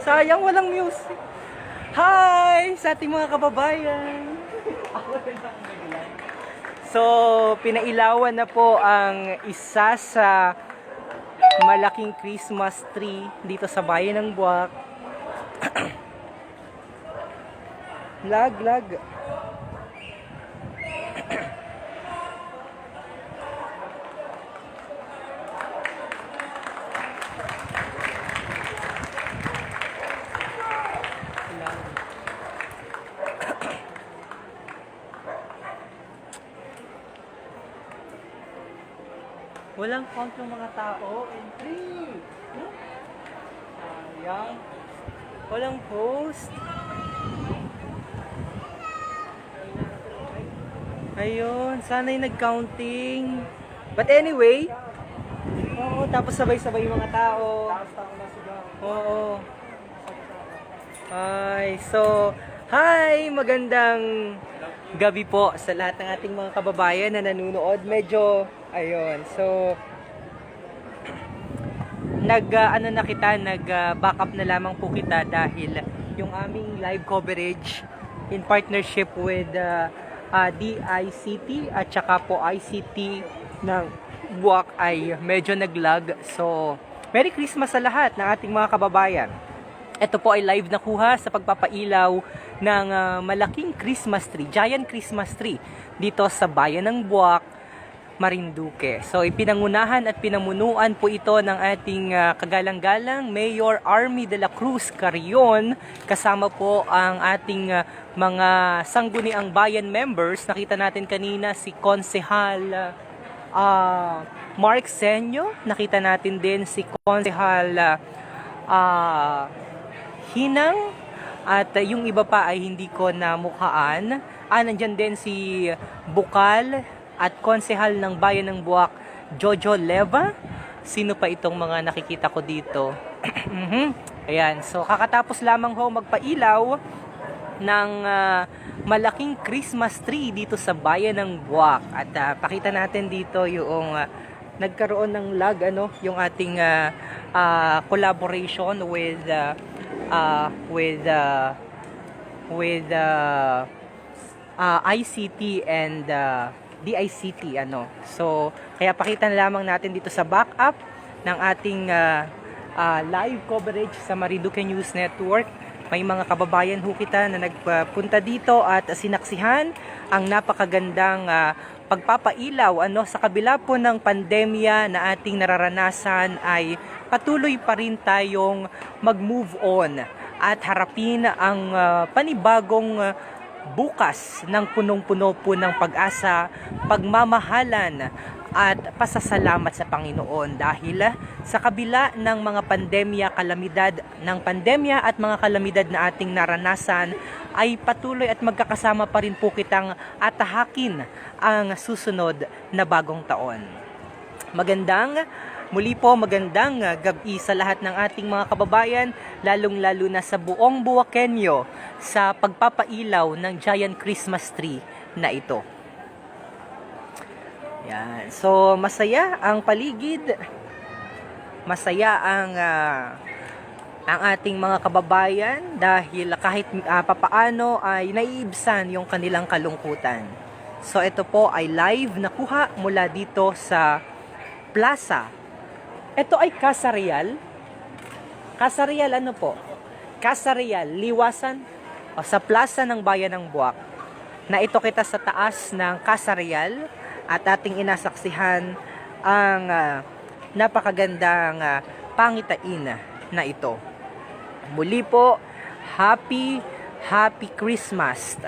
Sayang walang music. Hi sa ating mga kababayan. So, pinailawan na po ang isa sa malaking Christmas tree dito sa bayan ng Buwak. Lag. Walang count ng mga tao. Entry! Sayang. Walang host. Ayun, sana'y nag-counting. But anyway, oo, tapos sabay-sabay yung mga tao. Oo. Ay, so, hi! Magandang gabi po sa lahat ng ating mga kababayan na nanonood. Medyo, ayun, so, nag-back up na lamang po kita dahil yung aming live coverage in partnership with DICT at saka po ICT ng Buwak ay medyo naglag. So, Merry Christmas sa lahat ng ating mga kababayan. Ito po ay live na kuha sa pagpapailaw ng malaking Christmas tree, giant Christmas tree dito sa bayan ng Buwak, Marinduque. So ipinangunahan at pinamunuan po ito ng ating kagalang-galang Mayor Army de la Cruz Carrion, kasama po ang ating mga sangguniang bayan members. Nakita natin kanina si Konsehal Mark Senyo, nakita natin din si Konsehal Hinang, at yung iba pa ay hindi ko namukhaan. Nandyan din si Bukal at Konsehal ng Bayan ng Buwak, Jojo Leva. Sino pa itong mga nakikita ko dito? Ayan, so kakatapos lamang ho magpailaw ng malaking Christmas tree dito sa Bayan ng Buwak. At pakita natin dito yung nagkaroon ng lag, yung ating collaboration with ICT and DICT, So, kaya pakita na lamang natin dito sa backup ng ating live coverage sa Marinduque News Network. May mga kababayan ho kita na nagpunta dito at sinaksihan ang napakagandang pagpapailaw, sa kabila po ng pandemya na ating nararanasan, ay patuloy pa rin tayong mag-move on at harapin ang panibagong bukas ng punong-puno po ng pag-asa, pagmamahalan at pasasalamat sa Panginoon dahil sa kabila ng mga kalamidad ng pandemya at mga kalamidad na ating naranasan, ay patuloy at magkakasama pa rin po kitang atahakin ang susunod na bagong taon. Muli po magandang gabi sa lahat ng ating mga kababayan, lalong-lalo na sa buong Buwakenyo sa pagpapailaw ng giant Christmas tree na ito. Yan. So, masaya ang paligid. Masaya ang ating mga kababayan dahil kahit papaano ay naiibsan yung kanilang kalungkutan. So, ito po ay live na kuha mula dito sa Plaza. Ito ay Casa Real. Casa Real po? Casa Real, liwasan sa Plaza ng Bayan ng Buwak. Na ito kita sa taas ng Casa Real at ating inasaksihan ang napakagandang pangitain na ito. Muli po, Happy Christmas,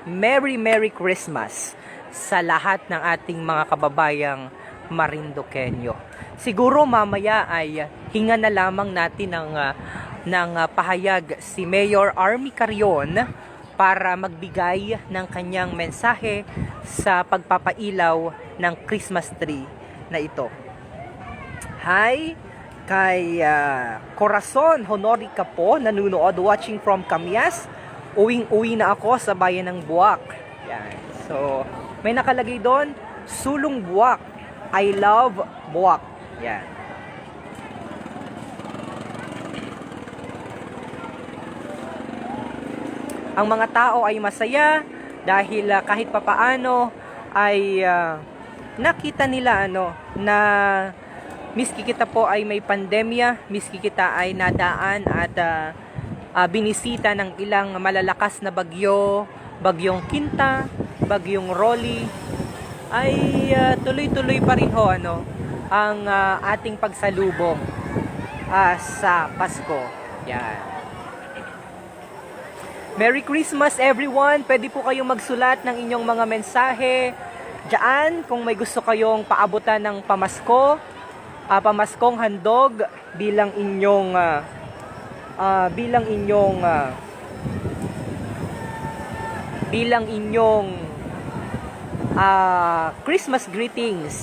Merry Christmas sa lahat ng ating mga kababayang Marinduqueño. Siguro mamaya ay hinga na lamang natin ng pahayag si Mayor Army Carrion para magbigay ng kanyang mensahe sa pagpapailaw ng Christmas tree na ito. Hi kay Corazon Honorica po, nanunood, watching from Camias. Uwing-uwi na ako sa bayan ng Buwak. Yan. So, may nakalagay doon, Sulong Buwak, I love Buwak. Yan. Ang mga tao ay masaya dahil kahit papaano ay nakita nila na miski kita po ay may pandemya, miski kita ay nadaan at binisita ng ilang malalakas na bagyo, bagyong Kinta, bagyong Rolly, ay tuloy-tuloy pa rin ang ating pagsalubong sa Pasko. Yan. Merry Christmas everyone! Pwede po kayong magsulat ng inyong mga mensahe diyan kung may gusto kayong paabutan ng pamasko, pamaskong handog bilang inyong Christmas greetings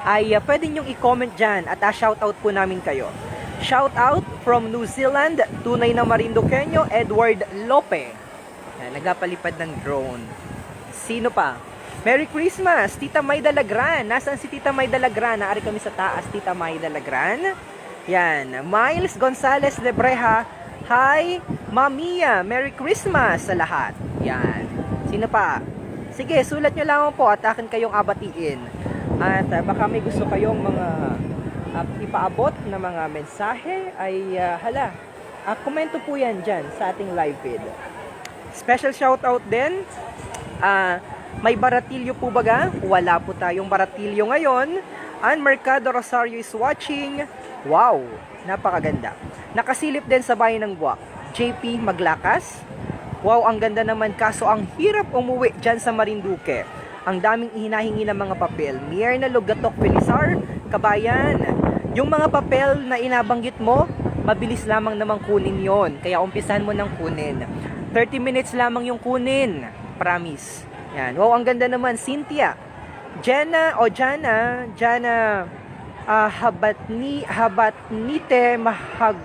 ay pwede nyong i-comment dyan at shoutout po namin kayo. Shoutout from New Zealand, tunay na Marinduqueño, Edward Lope. Yan, nagapalipad ng drone. Sino pa? Merry Christmas, Tita May Dalagran. Nasaan si Tita May Dalagran? Naari kami sa taas, Tita May Dalagran. Yan, Miles Gonzales Lebreja. Hi, Mamia, Merry Christmas sa lahat. Yan. Sino pa? Sige, sulat nyo lang po at akin kayong abatiin. At baka may gusto kayong mga ipaabot na mga mensahe ay komento po yan dyan sa ating live feed. Special shoutout din, may baratilyo po baga? Wala po tayong baratilyo ngayon. Ann Mercado Rosario is watching. Wow, napakaganda. Nakasilip din sa bayan ng Buwak, JP Maglakas. Wow, ang ganda naman, kaso ang hirap umuwi dyan sa Marinduque. Ang daming hinahingi ng mga papel. Mierna Lugatok Pilisar, Kabayan. Yung mga papel na inabanggit mo, mabilis lamang namang kunin yon. Kaya umpisahan mo ng kunin. 30 minutes lamang yung kunin. Promise. Yan. Wow, ang ganda naman. Cynthia. Jana Habatnite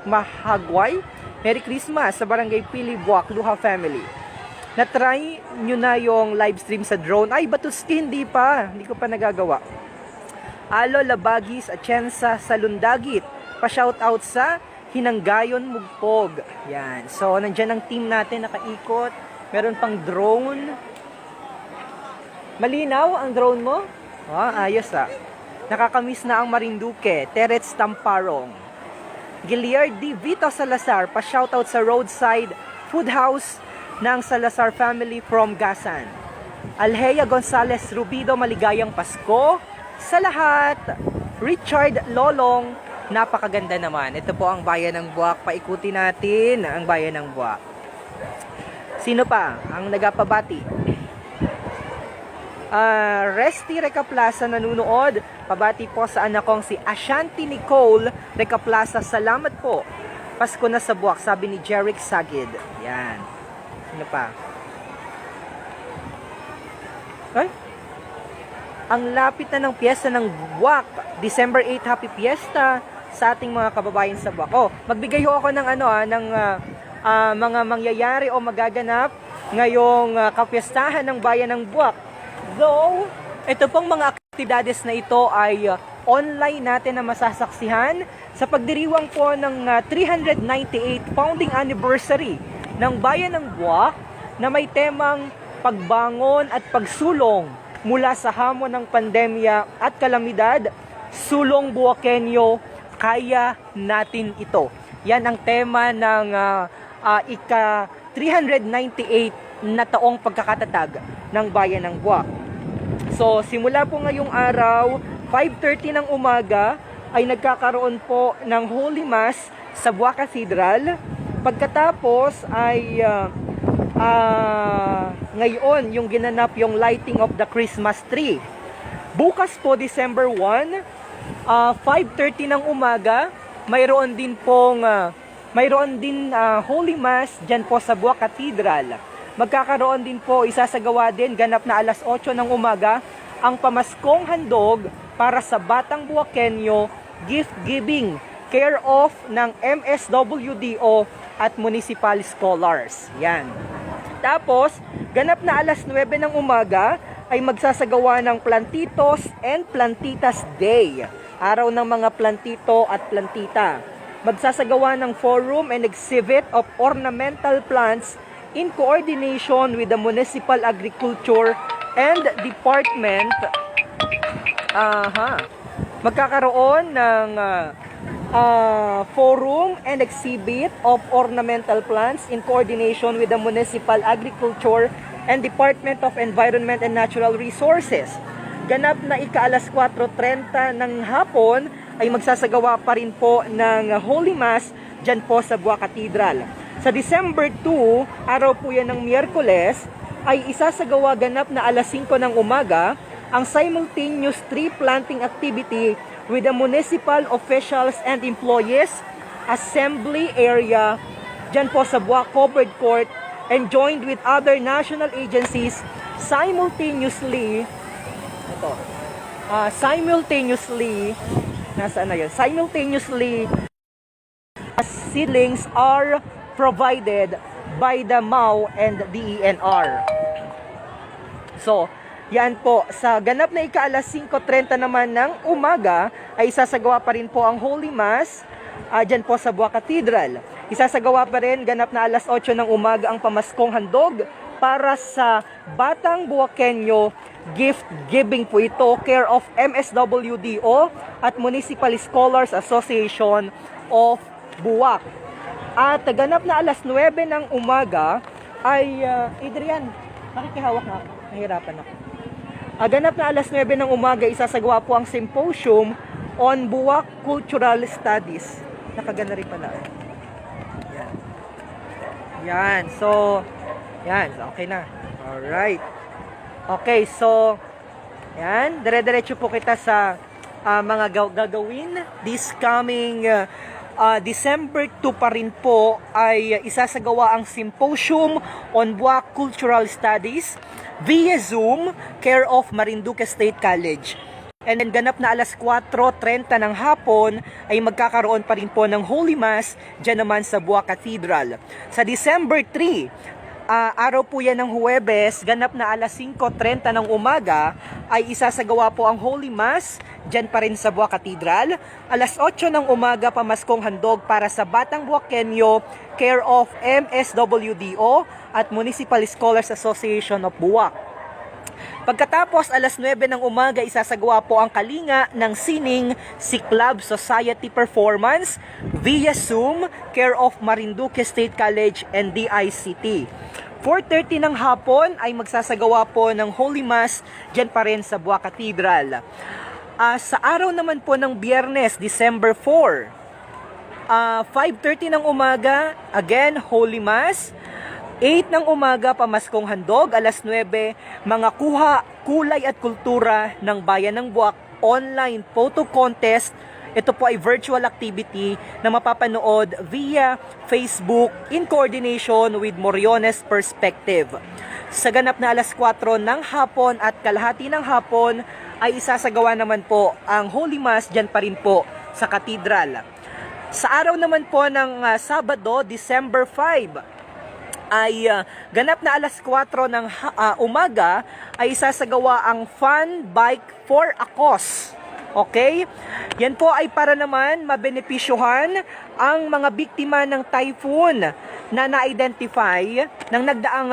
Mahagway. Merry Christmas sa Barangay Pili, Buwak, Luha Family. Na-try nyo na yung live stream sa drone? Ay, Batuski, hindi pa. Hindi ko pa nagagawa. Alo Labagis Atienza Salundagit. Pa-shoutout sa Hinanggayon Mugpog. Yan. So, nandyan ang team natin nakaikot. Meron pang drone. Malinaw ang drone mo? Ayos Nakakamiss na ang Marinduque. Terets Tamparong. Giliard D. Vito Salazar. Pa-shoutout sa Roadside Food House ng Salazar family from Gasan. Alhea Gonzales Rubido, maligayang Pasko sa lahat. Richard Lolong, napakaganda naman. Ito po ang bayan ng Buwak. Paikuti natin ang bayan ng Buwak. Sino pa ang nagapabati? Resty Recaplaza nanunood. Pabati po sa anak kong si Ashanti Nicole Recaplaza. Salamat po. Pasko na sa Buwak, sabi ni Jeric Sagid. Yan. Sino pa? Ay? Ang lapit na ng piyesta ng Buwak. December 8, happy fiesta sa ating mga kababayan sa Buwak. Magbigay ho ako ng mga mangyayari o magaganap ngayong kapiestahan ng bayan ng Buwak. Though, ito pong mga aktibidades na ito ay online natin na masasaksihan sa pagdiriwang po ng 398 founding anniversary ng bayan ng Buwak na may temang pagbangon at pagsulong mula sa hamon ng pandemya at kalamidad. Sulong Buwakenyo, kaya natin ito. Yan ang tema ng ika-398 na taong pagkakatatag ng bayan ng Buwak. So, simula po ngayong araw, 5:30 ng umaga, ay nagkakaroon po ng Holy Mass sa Buwak Cathedral. Pagkatapos ay ngayon yung ginanap yung lighting of the Christmas tree. Bukas po, December 1, 5:30 ng umaga, mayroon din Holy Mass dyan po sa Buwak Cathedral. Magkakaroon din po, isasagawa din, ganap na alas 8 ng umaga, ang pamaskong handog para sa Batang Buwakenyo gift giving, care of ng MSWDO at Municipal Scholars. Yan. Tapos, ganap na alas 9 ng umaga ay magsasagawa ng Plantitos and Plantitas Day. Araw ng mga plantito at plantita. Magsasagawa ng forum and exhibit of ornamental plants in coordination with the Municipal Agriculture and Department, magkakaroon ng forum and exhibit of ornamental plants in coordination with the Municipal Agriculture and Department of Environment and Natural Resources. Ganap na ika-alas 4:30 ng hapon ay magsasagawa pa rin po ng Holy Mass dyan po sa Buwak Cathedral. Sa December 2, araw po yan ng Miyerkules, ay isasagawa ganap na alas 5 ng umaga ang simultaneous tree planting activity with the municipal officials and employees assembly area dyan po sa Buwak Covered Court, and joined with other national agencies simultaneously seedlings are provided by the MAU and DENR. So, yan po, sa ganap na ika-alas 5:30 naman ng umaga ay isasagawa pa rin po ang Holy Mass dyan po sa Buwak Cathedral. Isasagawa pa rin ganap na alas 8 ng umaga ang pamaskong handog para sa Batang Buwakenyo gift giving po ito, care of MSWDO at Municipal Scholars Association of Buwak. At ganap na alas 9 ng umaga ay Adrian, nakikihawak na ako, nahirapan ako. Ganap na alas 9 ng umaga isasagawa po ang symposium on Buwak Cultural Studies. Nakaganda rin pala. Yan. So, okay na. Alright. Okay, so, yan. Dire-diretso po kita sa mga gagawin. This coming December 2 pa rin po ay isasagawa ang symposium on Buwak Cultural Studies via Zoom, care of Marinduque State College. And then ganap na alas 4:30 ng hapon ay magkakaroon pa rin po ng Holy Mass dyan naman sa Buwak Cathedral. Sa December 3, araw po yan ng Huwebes, ganap na alas 5:30 ng umaga ay isasagawa po ang Holy Mass dyan pa rin sa Buwak Cathedral. Alas 8 ng umaga pamaskong handog para sa Batang Buwakenyo, care of MSWDO at Municipal Scholars Association of Buwak. Pagkatapos alas 9 ng umaga isasagawa po ang kalinga ng Sining Siklab Society Performance via Zoom, care of Marinduque State College and DICT. 4:30 ng hapon ay magsasagawa po ng Holy Mass dyan pa rin sa Buwak Cathedral. Sa araw naman po ng Biyernes, December 4, 5:30 ng umaga, again, Holy Mass. 8 ng umaga, pamaskong handog. Alas 9, mga kulay at kultura ng Bayan ng Buwak online photo contest. Ito po ay virtual activity na mapapanood via Facebook in coordination with Moriones Perspective. Sa ganap na alas 4 ng hapon at kalahati ng hapon ay isasagawa naman po ang Holy Mass dyan pa rin po sa Katedral. Sa araw naman po ng Sabado, December 5, ay ganap na alas 4 ng umaga ay isasagawa ang Fun Bike for a Cause. Okay? Yan po ay para naman mabenepisyohan ang mga biktima ng typhoon na na-identify ng nagdaang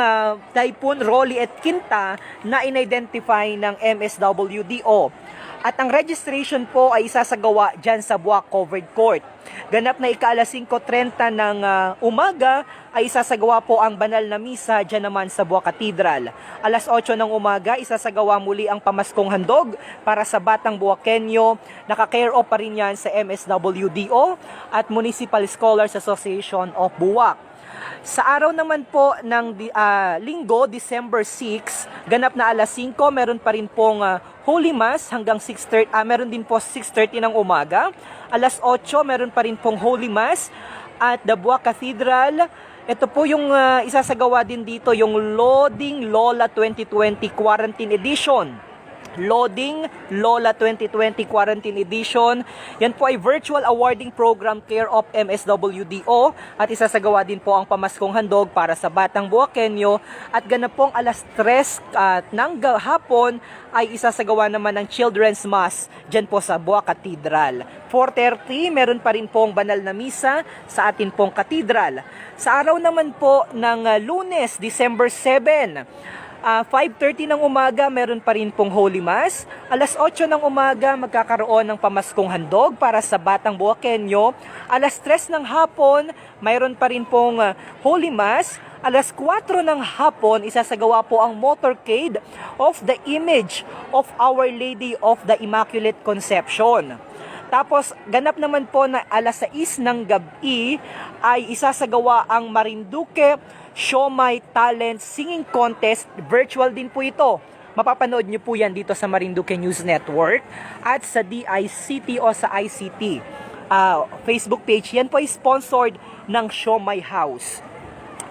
typhoon Rolly at Quinta na in-identify ng MSWDO. At ang registration po ay isasagawa dyan sa Buwak Covered Court. Ganap na ika-alas 5:30 ng umaga ay isasagawa po ang banal na misa dyan naman sa Buwak Cathedral. Alas 8 ng umaga isasagawa muli ang pamaskong handog para sa Batang Buwakenyo. Naka-care of pa rin yan sa MSWDO at Municipal Scholars Association of Buwak. Sa araw naman po ng Linggo, December 6, ganap na alas 5, meron pa rin pong Holy Mass hanggang 6:30, meron din po 6:30 ng umaga. Alas 8, meron pa rin pong Holy Mass at the Buwak Cathedral. Ito po yung isasagawa din dito, yung Loading Lola 2020 Quarantine Edition. Loading Lola 2020 Quarantine Edition. Yan po ay virtual awarding program care of MSWDO at isasagawa din po ang pamaskong handog para sa Batang Buakenyo at ganap pong alas 3 ng hapon ay isasagawa naman ng Children's Mass dyan po sa Buak Cathedral. 4:30 meron pa rin pong banal na misa sa atin pong katedral. Sa araw naman po ng Lunes, December 7, 5:30 ng umaga, meron pa rin pong Holy Mass. Alas 8 ng umaga, magkakaroon ng pamaskong handog para sa Batang Buakenyo. Alas 3 ng hapon, mayroon pa rin pong Holy Mass. Alas 4 ng hapon, isasagawa po ang motorcade of the image of Our Lady of the Immaculate Conception. Tapos, ganap naman po na alas 6 ng gabi ay isasagawa ang Marinduque Siomai Talent Singing Contest. Virtual din po ito. Mapapanood nyo po yan dito sa Marinduque News Network at sa DICT o sa ICT Facebook page. Yan po ay sponsored ng Siomai House.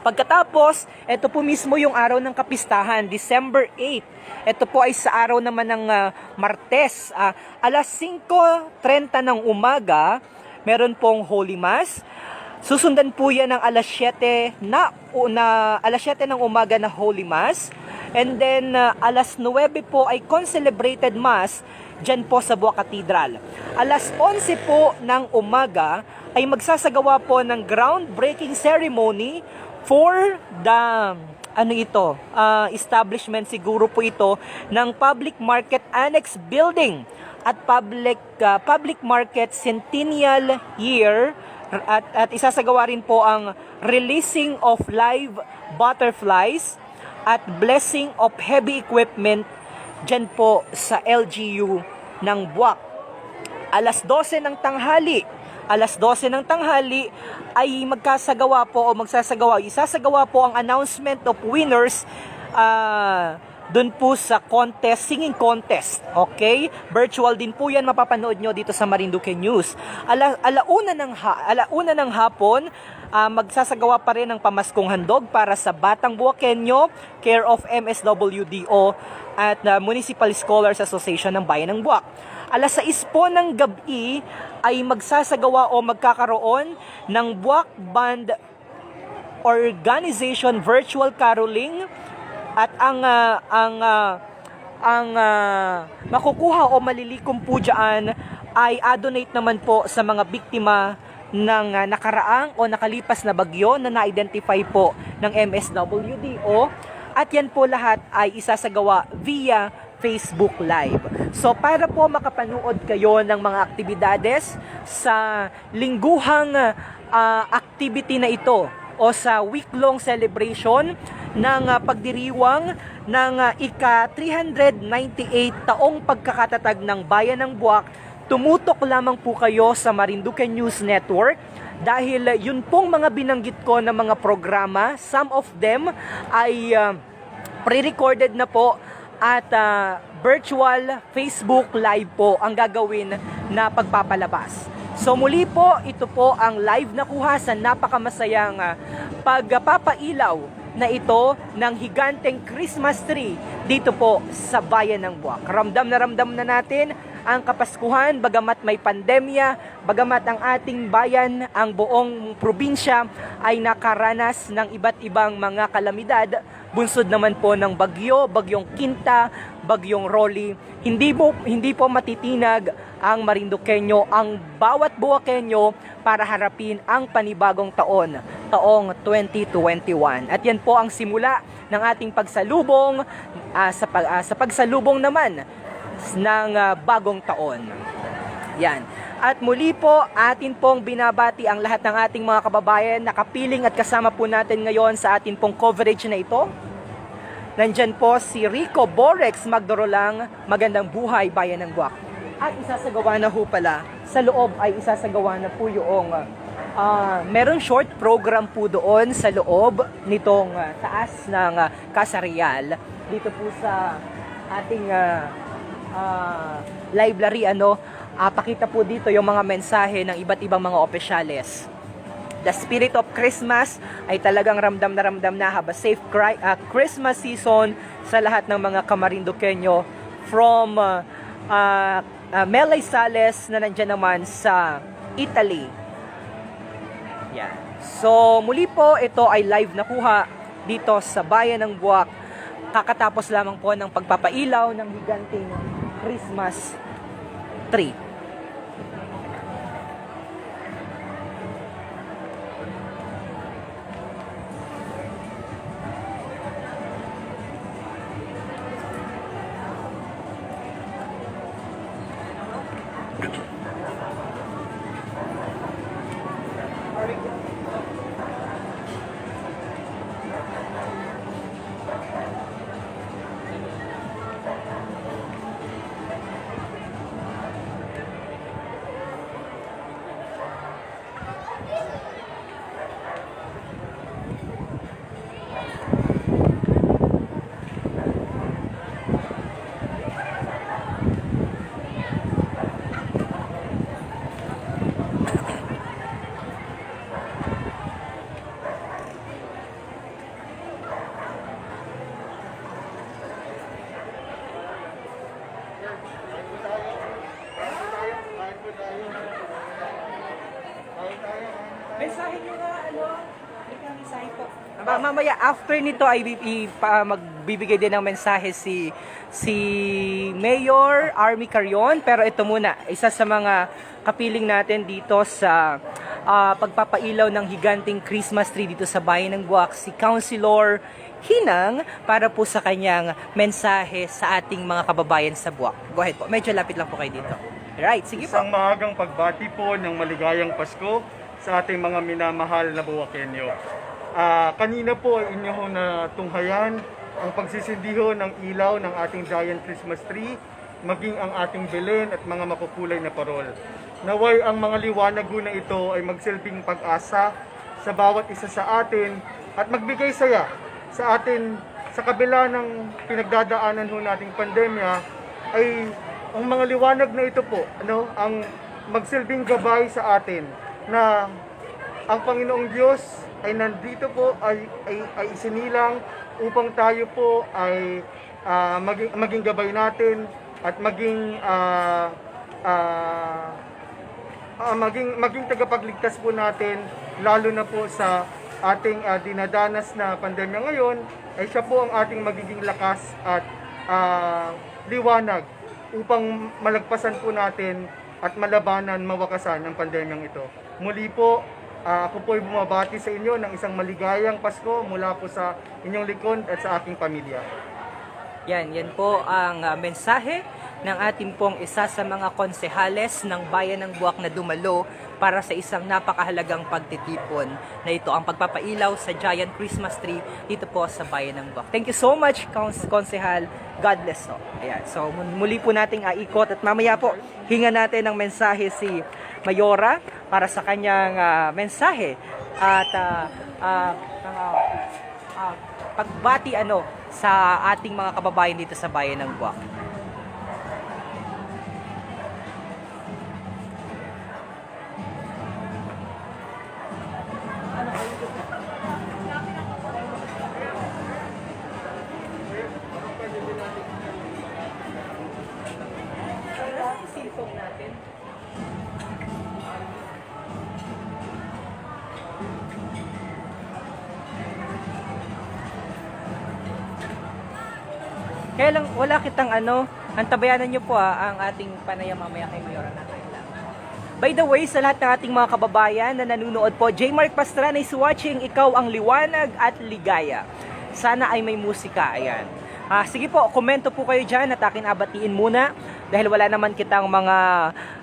Pagkatapos, ito po mismo yung araw ng kapistahan, December 8. Ito po ay sa araw naman ng Martes. Alas 5:30 ng umaga, meron pong Holy Mass. Susundan po yan ng alas 7 ng umaga na Holy Mass. And then alas 9 po ay concelebrated Mass dyan po sa Buak Cathedral. Alas 11 po ng umaga ay magsasagawa po ng groundbreaking ceremony for the establishment siguro po ito ng Public Market Annex Building at Public Market Centennial Year. At isasagawa rin po ang releasing of live butterflies at blessing of heavy equipment dyan po sa LGU ng Buak. Alas 12 ng tanghali ay isasagawa po ang announcement of winners dun po sa singing contest. Okay? Virtual din po yan, mapapanood nyo dito sa Marinduque News. Alauna ng hapon, magsasagawa pa rin ng pamaskong handog para sa Batang Buakenyo, care of MSWDO at Municipal Scholars Association ng Bayan ng Buak. Alas 6 po ng gabi ay magsasagawa o magkakaroon ng Buak Band Organization Virtual Caroling at ang makukuha o malilikom po dyan ay donate naman po sa mga biktima ng nakaraang o nakalipas na bagyo na na-identify po ng MSWDO at yan po lahat ay isasagawa via Facebook Live. So para po makapanood kayo ng mga aktibidades sa lingguhang activity na ito o sa week-long celebration ng pagdiriwang ng ika-398 taong pagkakatatag ng Bayan ng Buak, tumutok lamang po kayo sa Marinduque News Network dahil yun pong mga binanggit ko na mga programa, some of them ay pre-recorded na po at virtual Facebook Live po ang gagawin na pagpapalabas. So muli po, ito po ang live na kuha sa napakamasayang pagpapailaw na ito ng higanteng Christmas tree dito po sa Bayan ng Buak. Ramdam na natin ang Kapaskuhan, bagamat may pandemya, bagamat ang ating bayan, ang buong probinsya ay nakaranas ng iba't ibang mga kalamidad, bunsod naman po ng bagyo, bagyong Quinta, bagyong Rolly. Hindi po matitinag ang Marinduqueño, ang bawat Buakenyo para harapin ang panibagong taong 2021. At yan po ang simula ng ating pagsalubong sa pagsalubong naman ng bagong taon. Yan. At muli po, atin pong binabati ang lahat ng ating mga kababayan na kapiling at kasama po natin ngayon sa atin pong coverage na ito. Nandyan po si Rico Borex Magdorolang, magandang buhay Bayan ng Buak. At isasagawa na ho pala, sa loob ay isasagawa na po yung merong short program po doon sa loob nitong taas ng Casa Real. Dito po sa ating library, pakita po dito yung mga mensahe ng iba't ibang mga opisyales. The spirit of Christmas ay talagang ramdam na. Have a safe Christmas season sa lahat ng mga Kamarinduqueño from Melay Sales na nandyan naman sa Italy. Yan. So, muli po, ito ay live na kuha dito sa Bayan ng Buwak. Kakatapos lamang po ng pagpapailaw ng higanting Christmas tree. Mensahe nyo nga, mensahe po. Mamaya, after nito ay magbibigay din ng mensahe si Mayor Army Carion. Pero ito muna, isa sa mga kapiling natin dito sa pagpapailaw ng higanting Christmas tree dito sa Bayan ng Buwak, si Councilor Hinang, para po sa kanyang mensahe sa ating mga kababayan sa Buwak. Go ahead po, medyo lapit lang po kayo dito. Right, sige po. Isang maagang pagbati po ng maligayang Pasko sa ating mga minamahal na Buwakenyo. Kanina po inyong natunghayan ang pagsisindiho ng ilaw ng ating giant Christmas tree, maging ang ating Belen at mga makukulay na parol. Naway ang mga liwanag na ito ay magsilbing pag-asa sa bawat isa sa atin at magbigay saya sa atin sa kabila ng pinagdadaanan ho nating pandemya. Ay ang mga liwanag na ito po, ang magsilbing gabay sa atin na ang Panginoong Diyos ay nandito po, ay isinilang upang tayo po ay maging gabay natin at maging tagapagligtas po natin, lalo na po sa ating dinadanas na pandemya ngayon. Ay siya po ang ating magiging lakas at liwanag upang malagpasan po natin at malabanan, mawakasan ang pandemyang ito. Muli po, ako po ay bumabati sa inyo ng isang maligayang Pasko mula po sa inyong likod at sa aking pamilya. Yan po ang mensahe ng ating pong isa sa mga konsehales ng Bayan ng Buwak na dumalo para sa isang napakahalagang pagtitipon na ito, ang pagpapailaw sa giant Christmas tree dito po sa Bayan ng Buwak. Thank you so much, Konsehal. God bless. Ayan. So muli po nating aikot at mamaya po hinga natin ng mensahe si Mayora para sa kanyang mensahe at pagbati sa ating mga kababayan dito sa Bayan ng Buwak. Kaya lang, wala kitang antabayanan nyo po ang ating panayam mamaya kay Mayora na lang. By the way, sa lahat ng ating mga kababayan na nanonood po, J. Mark Pastrana is watching Ikaw ang Liwanag at Ligaya. Sana ay may musika, ayan. Sige po, komento po kayo dyan at akin abatiin muna. Dahil wala naman kitang mga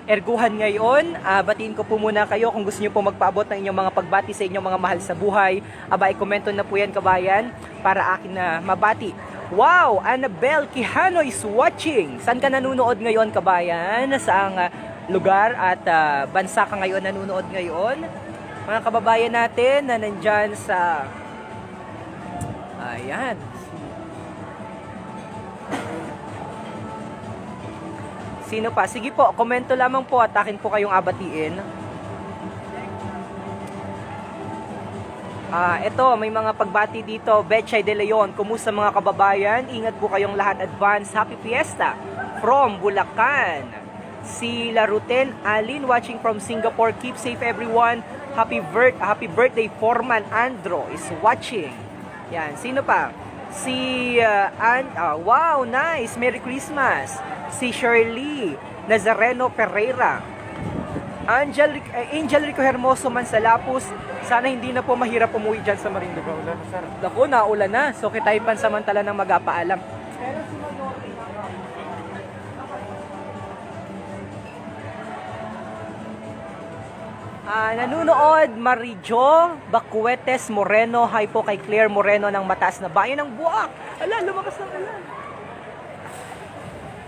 erguhan ngayon, batiin ko po muna kayo kung gusto nyo po magpaabot ng inyong mga pagbati sa inyong mga mahal sa buhay. I-komento na po yan, kabayan, para akin na mabati. Wow! Annabel Quijano is watching. Saan ka nanonood ngayon, kabayan? Saang lugar at bansa ka ngayon nanonood ngayon? Mga kababayan natin na nandyan sa... Ayan. Sino pa? Sige po, komento lamang po at akin po kayong abatiin. Ito, may mga pagbati dito. Betchay de Leon, kumusta mga kababayan? Ingat po kayong lahat. Advance Happy Fiesta from Bulacan. Si Laruten Alin watching from Singapore. Keep safe everyone. Happy birthday Foreman Andro is watching. Yan, sino pa? Si wow, nice. Merry Christmas. Si Shirley Nazareno Pereira. Angel Rico Hermoso Mansalapus. Sana hindi na po mahirap umuwi dyan sa Marinduque. Ulan na, sir. Naku, naulan na. So, kita'y pansamantala ng magpapaalam. Nanunood, Marijo Bacuetes Moreno. Hi po kay Claire Moreno ng Mataas na Bayan ng Buak. Ala, lumakas ng ulan.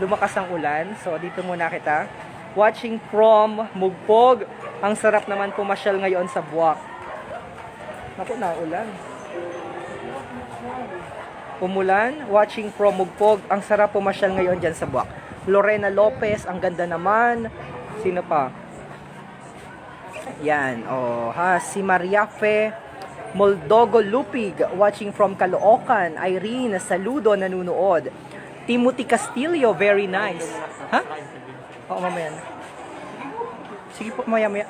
Lumakas ng ulan. So, dito muna kita. Watching from Mugpog. Ang sarap naman pumasyal ngayon sa Buak. Naku, naulan. Umulan, watching from Mugpog. Ang sarap pumasyal ngayon dyan sa Buak. Lorena Lopez, ang ganda naman. Sino pa? Yan, si Mariafe Moldogo Lupig, watching from Caloocan. Irene Saludo, nanunood. Timothy Castillo, very nice. Ha? Oo, mamaya na. Sige po, maya-maya.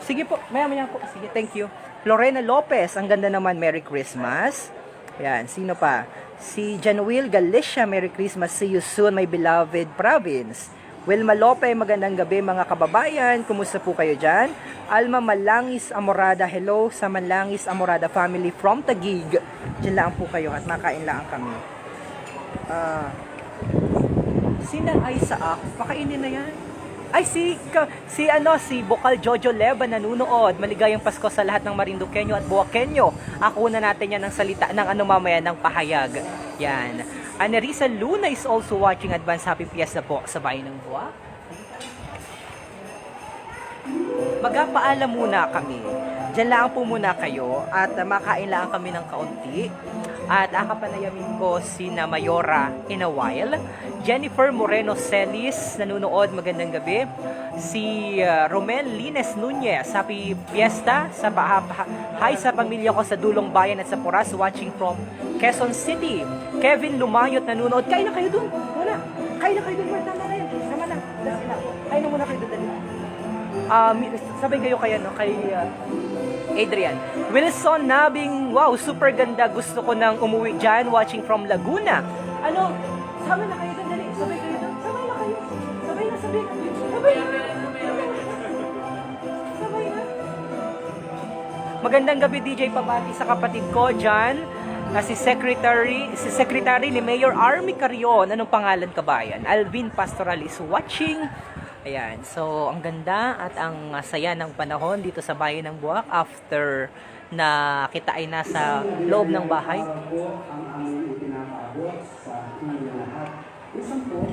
Sige po, maya-maya po. Sige, thank you. Lorena Lopez, ang ganda naman, Merry Christmas. Yan, sino pa? Si Januel Galicia, Merry Christmas. See you soon, my beloved province. Wilma Lope, magandang gabi mga kababayan. Kumusta po kayo dyan? Alma Malangis Amorada, hello sa Malangis Amorada family from Taguig. Diyan lang po kayo at makain lang kami. Sina Isaac, pakainin na yan. Ay, si Bokal Jojo Leva nanunood. Maligayang Pasko sa lahat ng Marinduqueño at Buaqueño. Ako na natin yan ng salita ng mamaya ng pahayag. Yan. Anerisa Luna is also watching. Advance Happy Fiesta po sa bayan ng Buak. Magpapaalam muna kami. Diyan lang po muna kayo at makain lang kami ng kaunti. At akapanayamin ko si na Mayora in a while. Jennifer Moreno Celis, nanunood, magandang gabi. Si Romel Lines Nunez, Happy Fiesta. Hi sa pamilya ko sa Dulong Bayan at sa Poras, watching from Quezon City. Kevin Lumayot, nanunood. Kain na kayo dun. Wala. Kain na kayo dun. Tama na yun. Tama na. Kain na muna kayo dun. Sabay kayo kay Adrian. Wilson Nabing, wow, super ganda. Gusto ko nang umuwi dyan, watching from Laguna. Sabay na kayo dun, dali. Sabay kayo dun. Sabay na kayo. Sabay na. Sabay na. Magandang gabi, DJ Pabati, sa kapatid ko dyan. Si Secretary ni Mayor Army Carion. Anong pangalan, kabayan? Alvin Pastoral is watching. Ayan, so ang ganda at ang saya ng panahon dito sa bayan ng Buak after na kita ay nasa loob ng bahay. Ang aming ipinapaabot sa ating lahat. Isang po,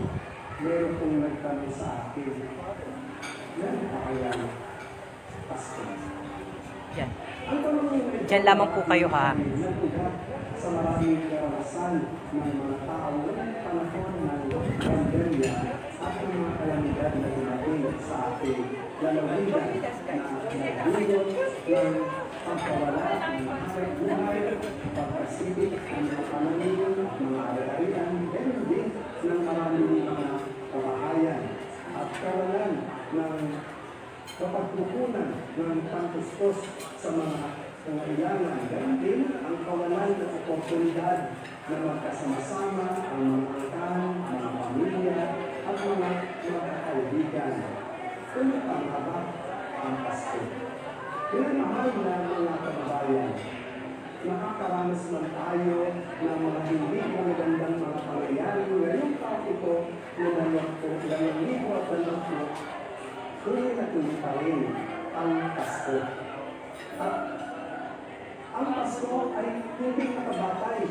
meron pong nagtanong sa akin. Yan pa kaya Pasko. Yan. Diyan lamang po kayo ha. Sa maraming karanasan ng mga tao ng panahon ng pandemya at ng mga kalamidad na dumating sa ating lalawigan na nagdulot ng pagkawala ng hanap buhay, pagkasibik ng mga pamilya, mga ari-arian, ganun din ng maraming mga kabahayan at kawalan ng kapagkukunan ng pangkustos sa mga pangailangan. Ganun din ang kawalan ng oportunidad na magkasama-sama ang mga angkan, mga pamilya, at mga kaibigan. Kung ang haba ang Pasko. Pinamahal na mga kababayan, nakakaranas man tayo ng mga hindi magagandang mga pangyayari ngayong taon ito na nangyayari at nangyayari. Kung natuloy pa rin ang Pasko. At ang Pasko ay hindi nakabatay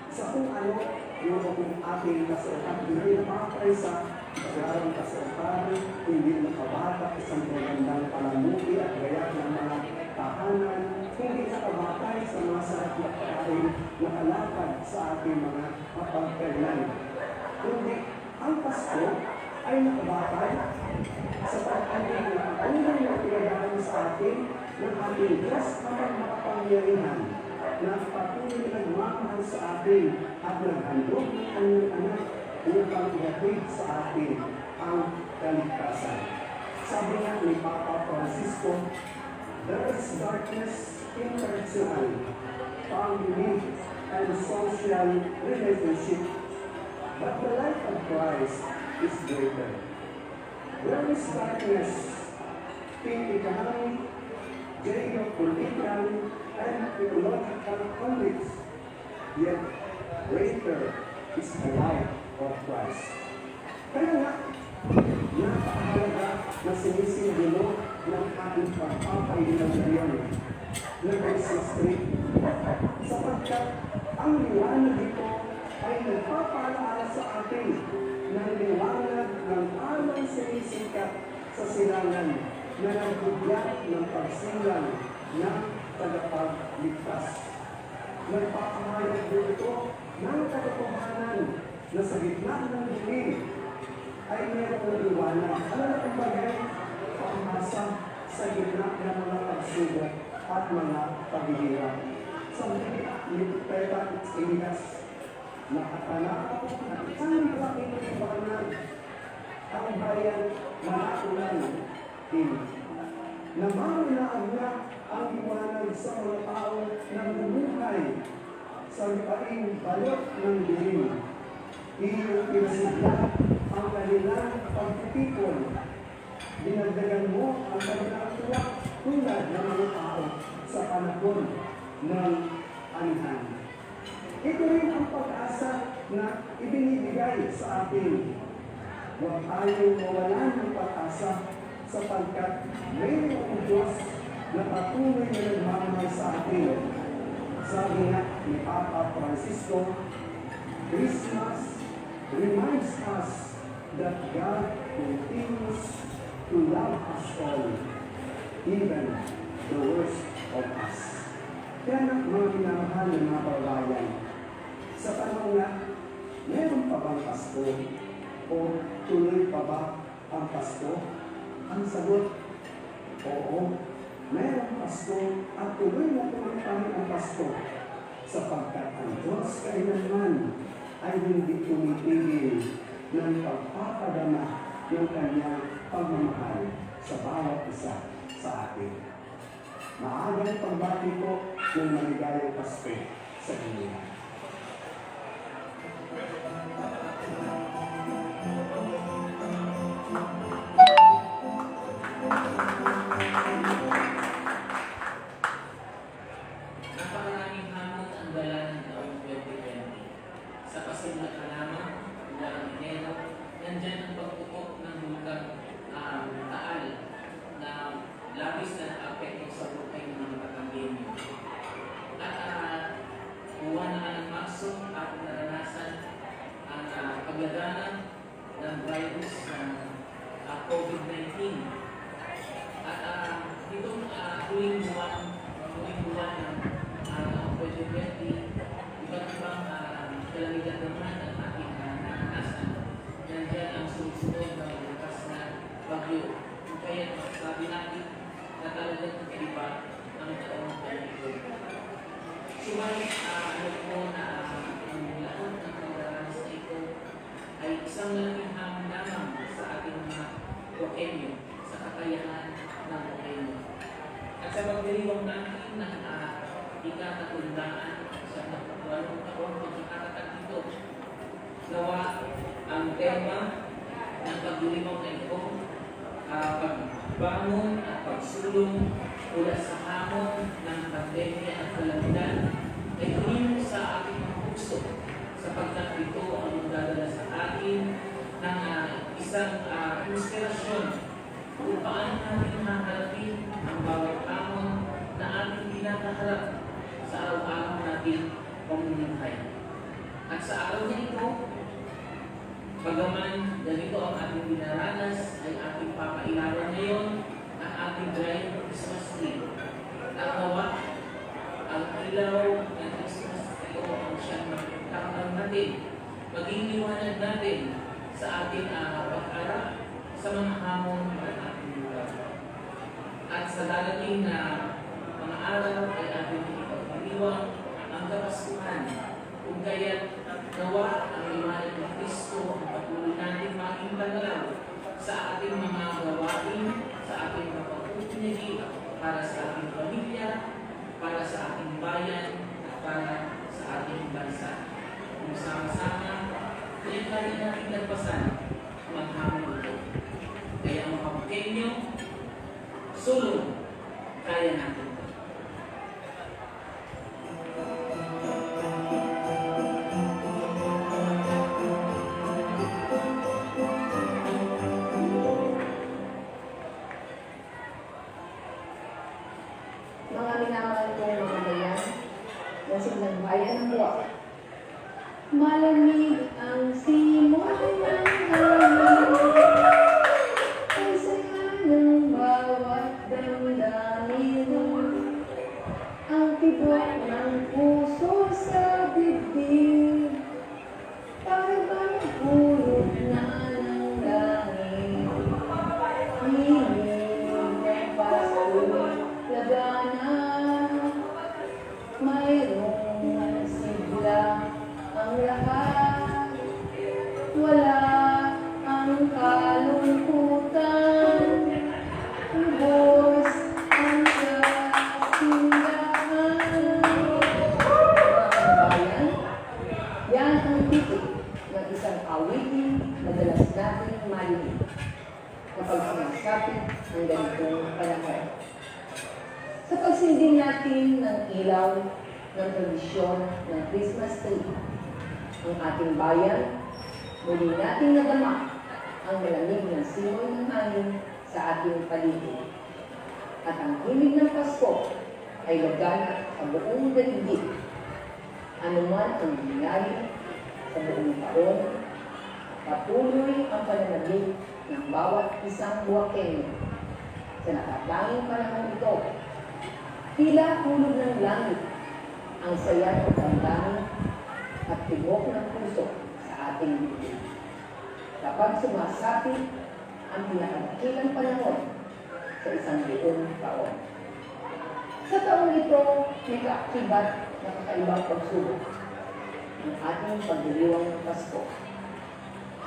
sa kung ano yung ating kasuotan. Hindi nakakatay sa kasarang kasuotan, hindi nakabata isang magandang palamuti at gaya ng mga tahanan, hindi nakabatay sa mga sarap na pagkain nakalakad sa ating mga kapagkainan. Kundi ang Pasko ay nakabatay sa pag-aling na unang na pinagdaan sa atin ng ating Diyos kapag makapangyarihan na patuloy na nagmamahal sa atin at naghandog ng kanyang anak upang ihatid sa atin ang kaligtasan. Sabi nga ni Papa Francisco, there is darkness in personal, family, and social relationship, but the light of Christ is greater. There is darkness in economic, geopolitical, and ecological conflicts, yet greater is the light of Christ. Kaya nga, napakahalaga na sinisinggulo ng ating pagpapailaw na Christmas tree, sapagkat ang liwanag dito ay nagpapaalaala sa atin ng liwanag ng alay sinisikat sa silangan na nagbigyan ng pagsilang ng tagapagligtas. Nagpapahayag dito ng katotohanan na sa gitna ng dilim ay meron ng liwanag. Ano na kung bagay? Pangasa sa gitna ng mga pagsubok at mga paghihirap. Sa mga Peta Elias, nakatanakaw at isang malaking liwanag ang bayan malatulan din. Namamanaan niya ang liwanag sa mga tao na bumuhay sa lipaing balot ng dilim. Iyong pinasigla ang kanilang pagtitipon. Dinagdagan mo ang kanilang tuwak tulad ng mga tao sa panahon ng anihan. Ito rin ang pag-asa na ibinibigay sa atin. Huwag tayong mawalan ng pag-asa sapagkat mayroong Diyos na patuloy na nagmamahal sa atin. Sabi nga ni Papa Francisco, Christmas reminds us that God continues to love us all, even the worst of us. Kaya na mga minamahal ng mga kababayan, sa tanong nga, meron pa bang Pasko? O tuloy pa ba ang Pasko? Ang sagot, oo, meron Pasko at tuloy na tumatangin ang Pasko sapagkat ang Diyos kailanman ay hindi tumitigil ng pagpapadama ng kanyang pagmamahal sa bawat isa sa atin. Maagang pagbati ko ng maligayang Pasko sa inyo. Napakaraming hamon ang dala ng taong 2020. Sa pasimula pa lamang, mula ang Enero, nandyan ang pagpupok ng bulkan Taal na labis na naapekto sa buhay ng mga katambinyo. At buwan na ng Marso at naranasan ang paglaganap ng virus ng COVID-19. At itong huling buwan ng 2020, iba't ibang kalamidad naman ang ating naranasan. Nandiyan ang sunod-sunod na bukas na bagyo. Kaya masasabi natin na talagang kakaiba ang taong 2020. Subalit, ano po na ang lahat ng pagdaranas na ito ay isang malaking hamon lamang sa ating mga Wakenyo, sa kakayahan ng Wakenyo. At sa pagdiriwang natin ng ikakatundaan sa 28 taon pagkakatatag ito, nawa ang tema ng pagdiriwang na ito, pagbangon at pagsulong mula sa hamon ng pandemya at kalamidad ay tuwing sa ating mga puso sapagkat ito ang magdadala sa atin ng isang inspirasyon kung paano natin haharapin ang bawat hamon na ating kinakaharap sa araw-araw natin pamumuhay. At sa araw na ito, bagaman ganito ang ating dinaranas, ay ating papailawan ngayon ang ating giant Christmas tree. At nawa, ang ilaw ng Christmas ito ang siyang magkakaroon natin, maging liwanag natin sa ating pag-arap sa mga hamon ng ating lugar. At sa darating na mga araw ay ating ipagpaliwang ang kapaskuhan. Kung kaya't nawa ang liwanag ng Kristo ang patuloy natin maging panalaw sa ating mga gawain, sa ating mga pagpupunili, para sa ating pamilya, para sa ating bayan, at para sa ating bansa. Kung sama-sama, kaya natin nagpasan maghamon ito. Kaya mga Bukenyo, sulong, kaya natin. Mga minamahal kong mga bayan, na siglang bayan ng buwak. Malamig ang simon ng hangin, ay saya ng bawat damdamin. Ang tibok ng puso sa dibdib, para bang hulog na ng langit. Hiling ng Pasko, lagana, mayroong sigla ang lahat. Wala ang kalungkutan, lubos ang kasindahan. Mga bayan, yan ang titik ng isang awitin na dalas natin marinig kapag sumasapit ang ganitong panahon. Sa pagsindi natin ng ilaw ng tradisyon ng Christmas tree, ang ating bayan, muli nating nadama ang malamig ng simoy ng hangin sa ating paligid. At ang himig ng Pasko ay lagana sa buong daigdig. Ano man ang nangyari sa buong taon, patuloy ang pananabik ng bawat isang Buwakenyo. Sa nakatanging panahon ito, tila hulog ng langit ang saya ng damdamin at tibok ng puso sa ating bibig. Kapag sumasapit ang pinakadakilang panahon sa isang buong taon. Sa taong ito, may kaakibat na kakaibang pagsubok ng ating pagdiriwang ng Pasko.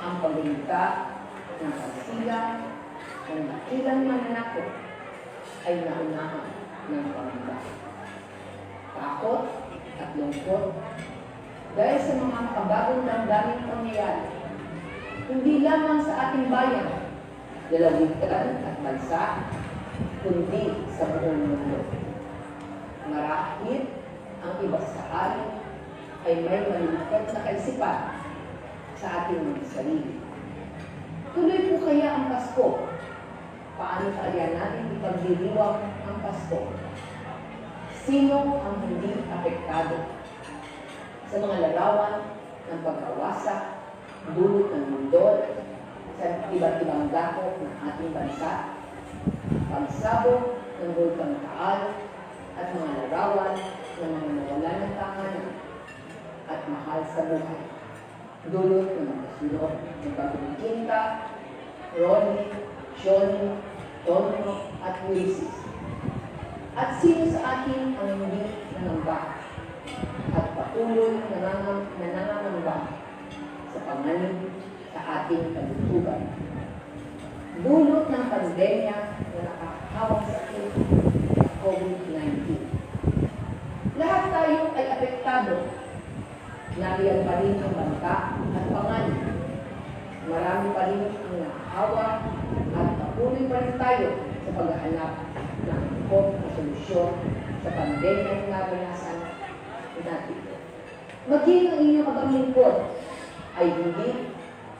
Ang paglinta ng pagsilang ng dakilang mananakot ay naunahan ng pangamba. Takot at lungkot dahil sa mga makabagong damdaming pangyayari, hindi lamang sa ating bayan, lalawigan at bansa, kundi sa buong mundo. Marahil ang iba sa atin ay may malulungkot na kaisipan sa ating mga sarili. Tuloy po kaya ang Pasko. Paano kaya natin ipagdiriwang ang Pasko? Sino ang hindi apektado sa mga larawan ng pagkawasak, dulot ng lindol, sa iba't ibang dako ng ating bansa, pagsabog ng Bulkang Taal, at mga larawan ng mga nawalan ng tahanan at mahal sa buhay. Dulot ng mga sulok ng Bagong Quinta, Ronnie, Johnny, Tono, at Ulysses. At sino sa atin ang hindi nangamba at patuloy nanangamba sa panganib sa ating kalusugan? Dulot ng pandemya na nakakahawang sakit sa COVID-19. Lahat tayo ay apektado. Nariyan pa rin ang bangka at panganib. Marami pa rin ang nakahawa at patuloy pa rin tayo sa paghahanap ng angkop na solusyon sa pandemya na naranasan natin. Maging ang inyong kagamlingkod ay hindi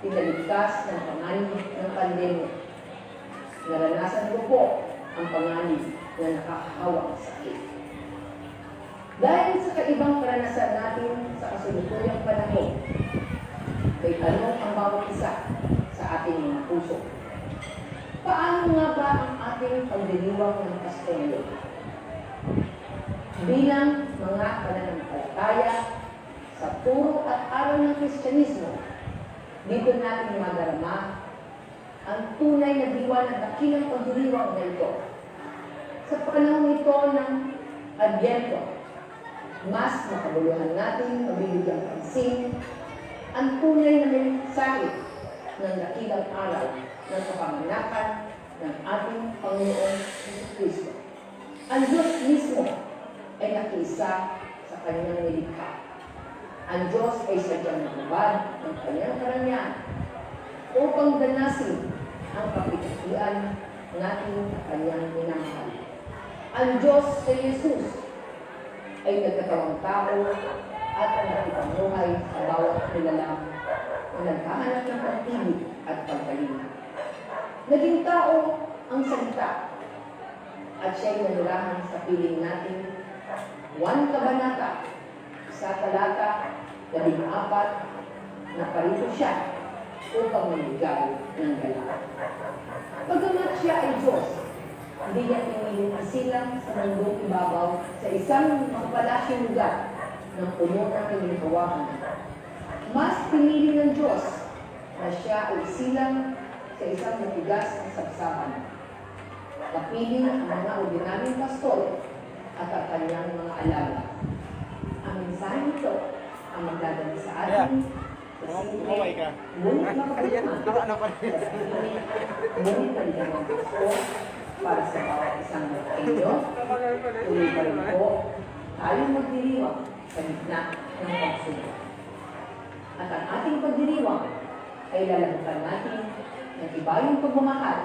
pinaligtas ng panganib ng pandemya. Naranasan ko po ang panganib na nakakahawang sakit. Dahil sa kaibang karanasan natin sa kasulukuyang panahon, may tanong ang bawat isa sa ating mga puso. Paano nga ba ang ating pagdiriwang ng Pasko ngayon? Bilang mga pananampalataya sa turo at aral ng Kristyanismo, dito natin madarama ang tunay na diwa ng dakilang pagdiriwang na ito. Sa panahon ito ng Adbyento, mas makabuluhan natin mabibigyang pansin ang tunay na mensahe ng dakilang araw ng kapanganakan ng ating Panginoon Jesucristo. Ang Diyos mismo ay nakiisa sa kanyang nilikha. Ang Diyos ay sadyang nagubad ng kanyang karangyaan upang danasin ang kapitian natin na kanyang minamahal. Ang Diyos kay Jesus ay nagkatawang tao at ang nakipamuhay sa bawat nilalang na naghahanap ng pag-ibig at pagkalinga. Naging tao ang salita at siya'y nanirahan sa piling natin 1 Kabanata, 1 Talata, 14, na parito siya upang magbigay ng galak. Pagkamat siya ay Diyos, hindi niya piniling asilang sa mundong ibabaw sa isang mapalasyong lugar ng puno ng kalinhawahan. Mas pinili ng Diyos na siya ay silang sa isang matigas na sabsaban. Napili ang mga ordinaryong pastor at ang kanyang mga alaga. Ang mensahe nito ang magdadala sa atin Kumaway ka. ngunit makapagpaman ngunit palitan ng pastor para sa bawat isang Pilipino. Tuloy pa rin po tayong magdiriwang sa gitna ng pagsubok. At ang ating pagdiriwang ay lalamutan natin ng iba yung pagmamahal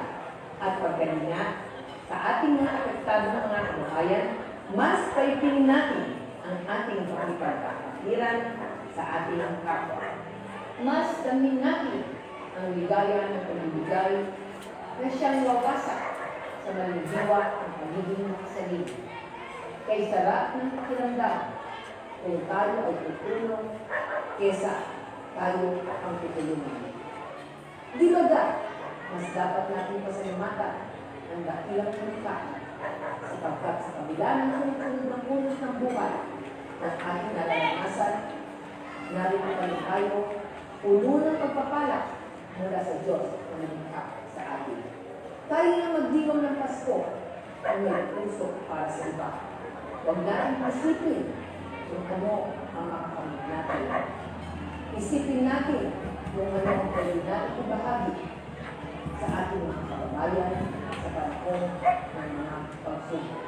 at pagkalinga sa ating mga apektadong mga kababayan, mas paipilin natin ang ating pakipagkakapiran sa ating kapwa. Mas damin natin ang ligaya ng pamibigay na siyang wawasak sa maliliwa ang pagiging makasalig. Kay sarap ng pakiramdam kung tayo ay tutulong kesa tayo ang tutulungan. Di baga, mas dapat natin pasalamatan ang dakilang lumika sapagkat sa kabila ng sunod-sunod ng unos ng buhay at ating nararanasan, narito pa rin tayo puno ng pagpapala mula sa Diyos na lumika sa atin. Tayo na magdiwang ng Pasko ang may puso para sa iba. Huwag natin isipin kung ano ang makakamit natin. Isipin natin kung ano ang pwede natin ibahagi sa ating mga kababayan sa panahon ng mga pagsubok.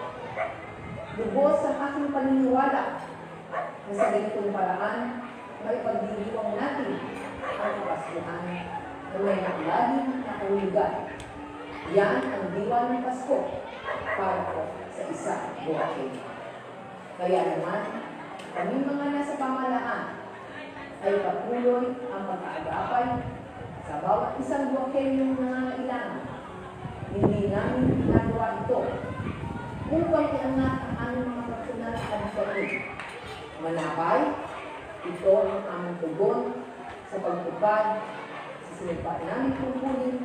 Lubos ang aking paniniwala na sa ganitong paraan may pagdiriwang natin ang kapaskuhan na may nakalaging nakahulugan. Yan ang diwa ng Pasko para po sa isa buhay. Kaya naman, kami mga nasa pamalaan ay patuloy ang pag-aagapay sa bawat isang buwakenyong nangangailangan. Hindi namin ginagawa ito upang iangat ang aming mga personal na advocacy. Manakay, ito ang aming tugon sa pagtupad sa sinumpa namin tungkulin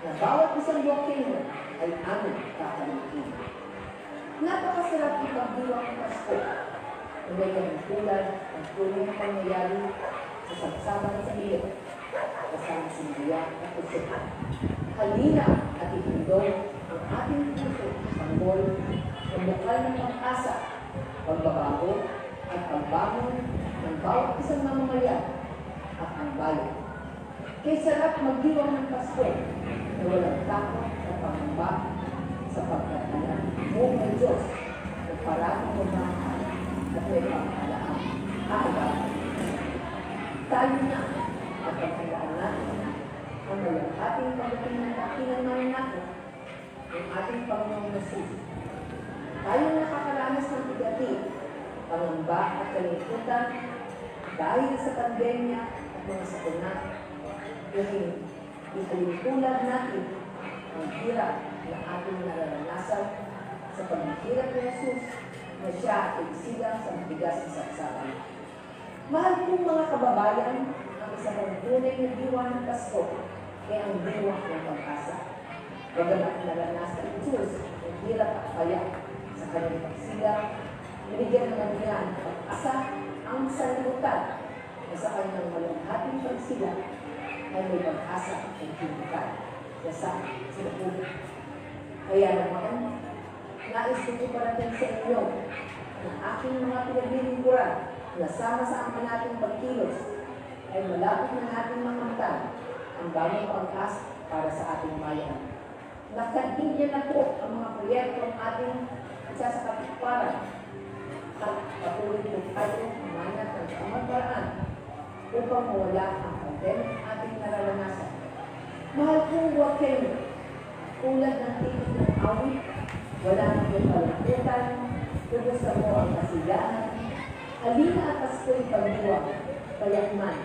na bawat isang buwakenyo ay aming kakalimutin. Napakasarap ipagdiwang ng Pasko na may tulad ang tunay na pangyayari sa sabsaban sa iyo kasama si Maria at Jose. Halina at itindong ang ating puso sanggol ng bukal ng pag-asa, pagbabago at pagbangon ng bawat isang mamamayan at ang bayan. Kaya sarap magdiwang ng Pasko na walang takot na pangamba sapagkat alam mo ang Diyos na parating magmamahal at may panghalaan. Tayo na at paghandaan natin ang walang ating pagdating ng dakilang mananato ng ating Panginoong Jesus. Tayo nakakaranas ng bigati, pangamba at kalungkutan dahil sa pandemya at mga sakuna. Kasi ikalintulad natin ang hirap na ating nararanasan sa paghihirap ni Jesus na siya ay isilang sa matigas na saksakan. Mahal kong mga kababayan, ang isang tunay na diwa ng Pasko ay ang diwa ng pag-asa. Bagamat naranasan ni Jesus ang hirap at kaya sa kanyang pagsilang, binigyan ng ganyan pag-asa ang sanlibutan na sa kanyang malunghating pagsilang ay may pag-asa at hinikan na sa sinapunan. Kaya naman, nais ko po parating sa inyo na aking mga pinaglilingkuran na sama-sama nating pagkilos ay malapit na natin makamtan ang bagong pag-asa para sa ating bayan. Nakahingyan na po ang mga proyekto ng ating isasakatuparan at patuloy po tayo kumanat ng tamang paraan upang mawala ang pandemic ating nararanasan. Mahal kong Huaqueño, tulad ng tinig ng awit, wala nang may palakutan, kubusta mo ang kasiyahan, halina at Pasko'y pagdiwang, kaya't man,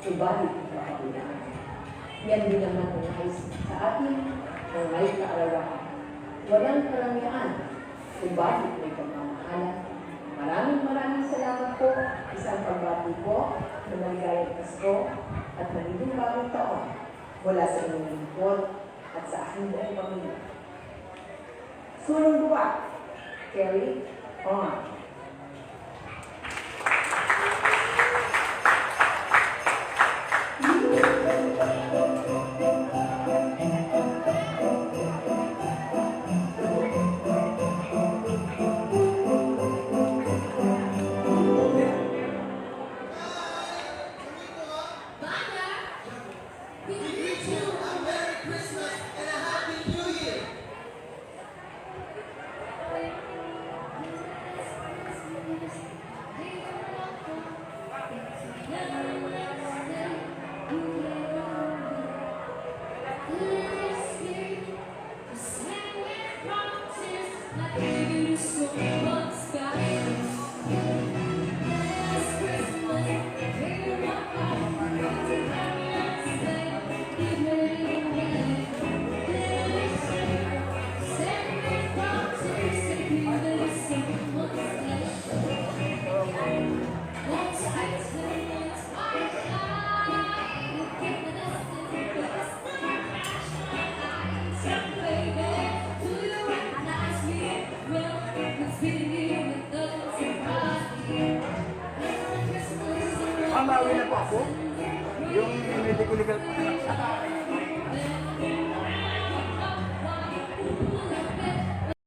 subalit ang kapagulaan. Yan din naman ang nais sa atin ng may kaarawan. Walang karangyaan, subalit may pagmamahalan. Maraming salamat po. Isang pagbati po na maligayang Pasko at magiging bagong taon mula sa inyong lingkod at sa aking buong pamilya. Sulong luwa, carry on. Mamawi na po ako. Yung medical po na